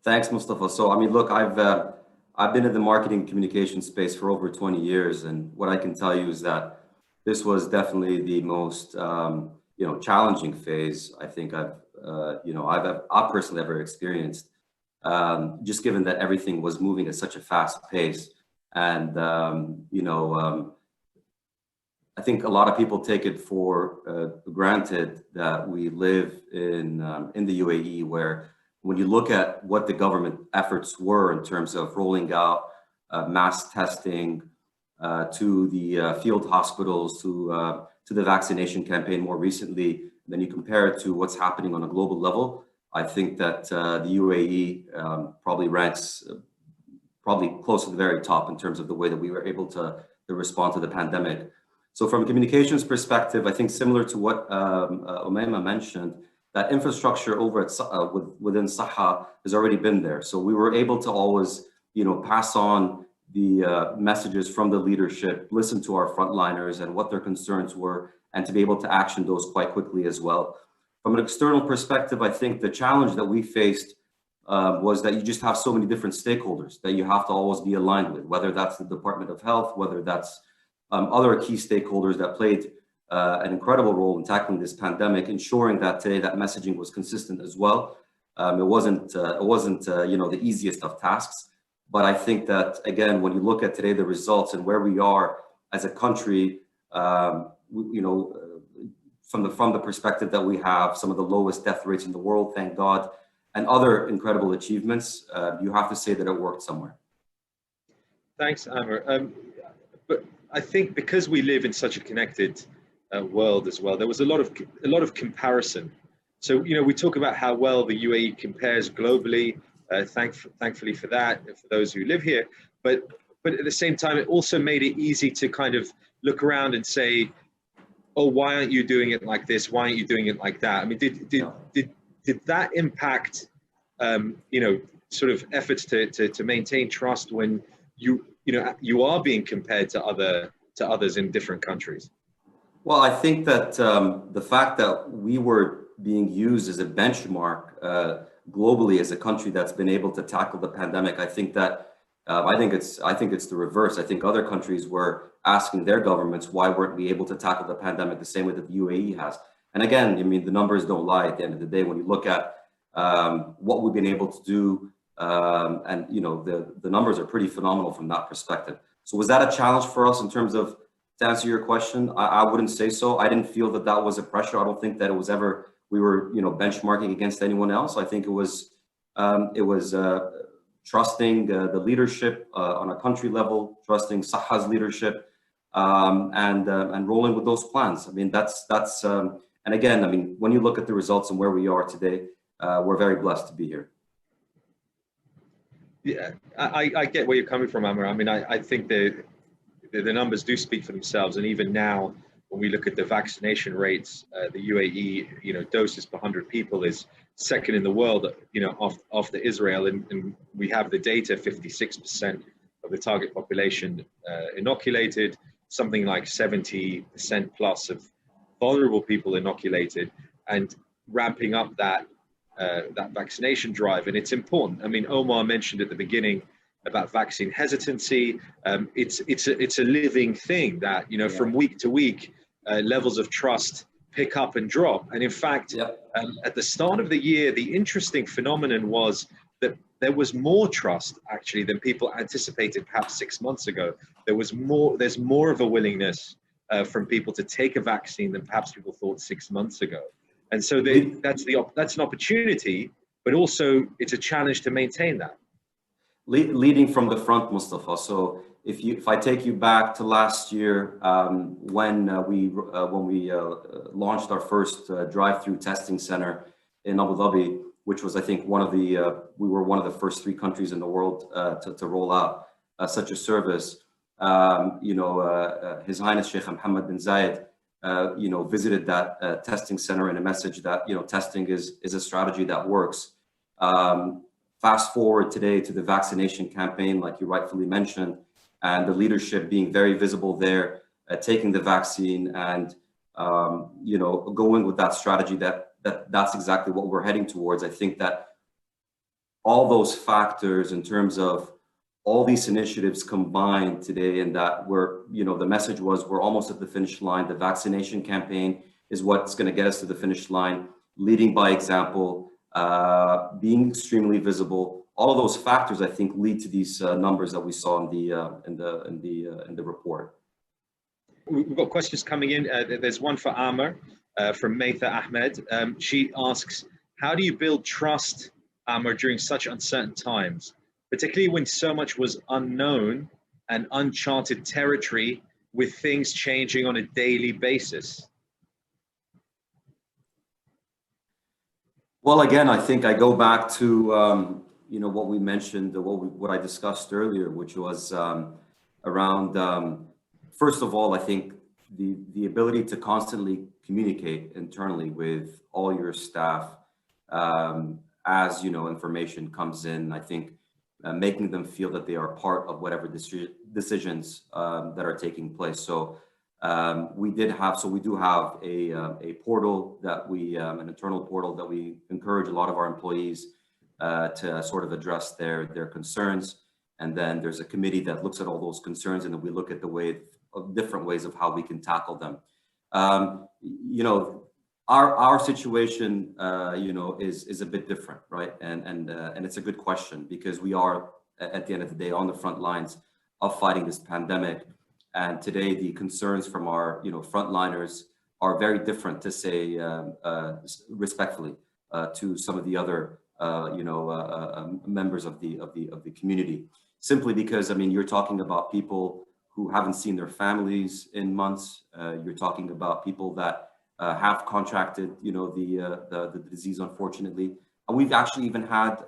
Thanks, Mustafa. So, I mean, look, I've been in the marketing communication space for over 20 years, and what I can tell you is that this was definitely the most, challenging phase I think I've personally ever experienced. Just given that everything was moving at such a fast pace, and I think a lot of people take it for granted that we live in the UAE, where when you look at what the government efforts were in terms of rolling out mass testing to the field hospitals, to the vaccination campaign more recently, then you compare it to what's happening on a global level. I think that the UAE probably ranks probably close to the very top in terms of the way that we were able to respond to the pandemic. So from a communications perspective, I think similar to what Umayma mentioned, that infrastructure over at within SEHA has already been there. So we were able to always, pass on the messages from the leadership, listen to our frontliners and what their concerns were, and to be able to action those quite quickly as well. From an external perspective, I think the challenge that we faced was that you just have so many different stakeholders that you have to always be aligned with, whether that's the Department of Health, whether that's other key stakeholders that played an incredible role in tackling this pandemic, ensuring that today that messaging was consistent as well. It wasn't the easiest of tasks, but I think that again, when you look at today the results and where we are as a country, from the perspective that we have some of the lowest death rates in the world, thank God, and other incredible achievements, you have to say that it worked somewhere. Thanks, Amer. But I think because we live in such a connected world as well, there was a lot of comparison. So we talk about how well the UAE compares globally. Thankfully for that, for those who live here. But at the same time, it also made it easy to kind of look around and say, oh, why aren't you doing it like this? Why aren't you doing it like that? I mean, did that impact, sort of efforts to maintain trust when you are being compared to others in different countries? Well, I think that the fact that we were being used as a benchmark globally as a country that's been able to tackle the pandemic, I think it's the reverse. I think other countries were asking their governments, why weren't we able to tackle the pandemic the same way that the UAE has? And again, I mean, the numbers don't lie at the end of the day. When you look at what we've been able to do, the numbers are pretty phenomenal from that perspective. So was that a challenge for us in terms of, to answer your question? I wouldn't say so. I didn't feel that that was a pressure. I don't think that it was ever, we were, benchmarking against anyone else. I think it was trusting the leadership on a country level, trusting SEHA's leadership, and rolling with those plans. I mean, and again, I mean, when you look at the results and where we are today, we're very blessed to be here. Yeah, I get where you're coming from, Amer. I mean, I think the numbers do speak for themselves, and even now, when we look at the vaccination rates, the UAE, doses per 100 people is second in the world, after Israel, and we have the data: 56% of the target population inoculated, something like 70% plus of vulnerable people inoculated, and ramping up that vaccination drive. And it's important. I mean, Omar mentioned at the beginning about vaccine hesitancy. It's a living thing that, from week to week, levels of trust pick up and drop. And in fact, at the start of the year, the interesting phenomenon was that there was more trust actually than people anticipated perhaps 6 months ago. There's more of a willingness from people to take a vaccine than perhaps people thought 6 months ago. And so that's an opportunity, but also it's a challenge to maintain that. Leading from the front, Mustafa. So if I take you back to last year, when we launched our first drive-through testing center in Abu Dhabi, which was, I think, we were one of the first 3 countries in the world to roll out such a service. His Highness Sheikh Mohammed bin Zayed, visited that testing center in a message that, testing is a strategy that works. Fast forward today to the vaccination campaign, like you rightfully mentioned, and the leadership being very visible there, taking the vaccine and, going with that strategy that's exactly what we're heading towards. I think that all those factors in terms of all these initiatives combined today, and that we're, the message was we're almost at the finish line. The vaccination campaign is what's going to get us to the finish line, leading by example, being extremely visible. All of those factors, I think, lead to these numbers that we saw in the report. We've got questions coming in. There's one for Amer from Maitha Ahmed. She asks, how do you build trust, Amer, during such uncertain times, particularly when so much was unknown and uncharted territory with things changing on a daily basis? Well, again, I think I go back to what we mentioned, what I discussed earlier, which was around first of all, I think the ability to constantly communicate internally with all your staff as information comes in. I think making them feel that they are part of whatever decisions that are taking place. So we do have a portal that an internal portal that we encourage a lot of our employees to sort of address their concerns. And then there's a committee that looks at all those concerns, and then we look at different ways of how we can tackle them. Our situation, is a bit different, right? And it's a good question, because we are at the end of the day on the front lines of fighting this pandemic. And today the concerns from our, frontliners are very different, to say respectfully, to some of the other, members of the community. Simply because, you're talking about people who haven't seen their families in months. You're talking about people that have contracted, the disease, unfortunately. And we've actually even had,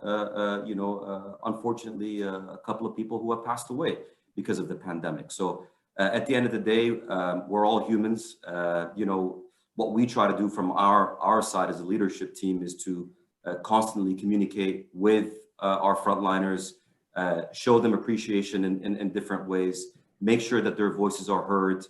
unfortunately, a couple of people who have passed away because of the pandemic. So at the end of the day, we're all humans. What we try to do from our side as a leadership team is to constantly communicate with our frontliners, show them appreciation in different ways, make sure that their voices are heard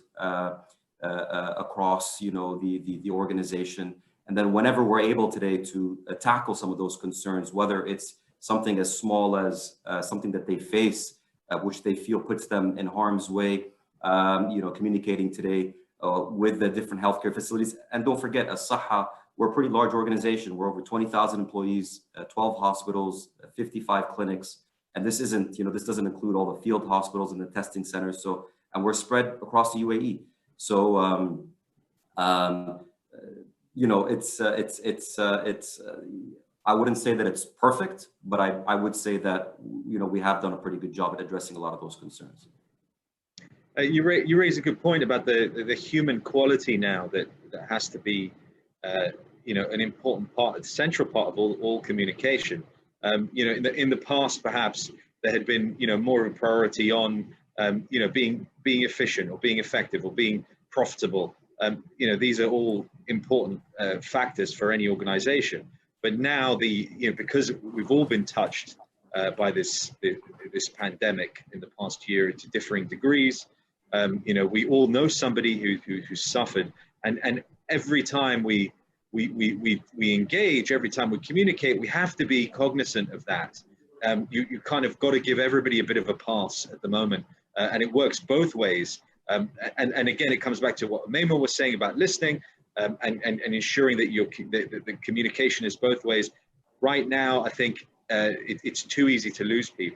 across, the organization. And then whenever we're able today to tackle some of those concerns, whether it's something as small as something that they face, which they feel puts them in harm's way, communicating today with the different healthcare facilities. And don't forget, as SEHA, we're a pretty large organization. We're over 20,000 employees, 12 hospitals, 55 clinics. And this isn't, this doesn't include all the field hospitals and the testing centers. So, and we're spread across the UAE. So, it's I wouldn't say that it's perfect, but I would say that, we have done a pretty good job at addressing a lot of those concerns. You raise a good point about the human quality now that has to be, an important part, a central part of all communication. In the past, perhaps there had been, more of a priority on, being efficient or being effective or being profitable. These are all important factors for any organization. But now because we've all been touched by this pandemic in the past year to differing degrees, we all know somebody who suffered, and every time we engage, every time we communicate, we have to be cognizant of that. You kind of got to give everybody a bit of a pass at the moment, and it works both ways. And again, it comes back to what Amer was saying about listening and ensuring that the communication is both ways. Right now, I think it's too easy to lose people.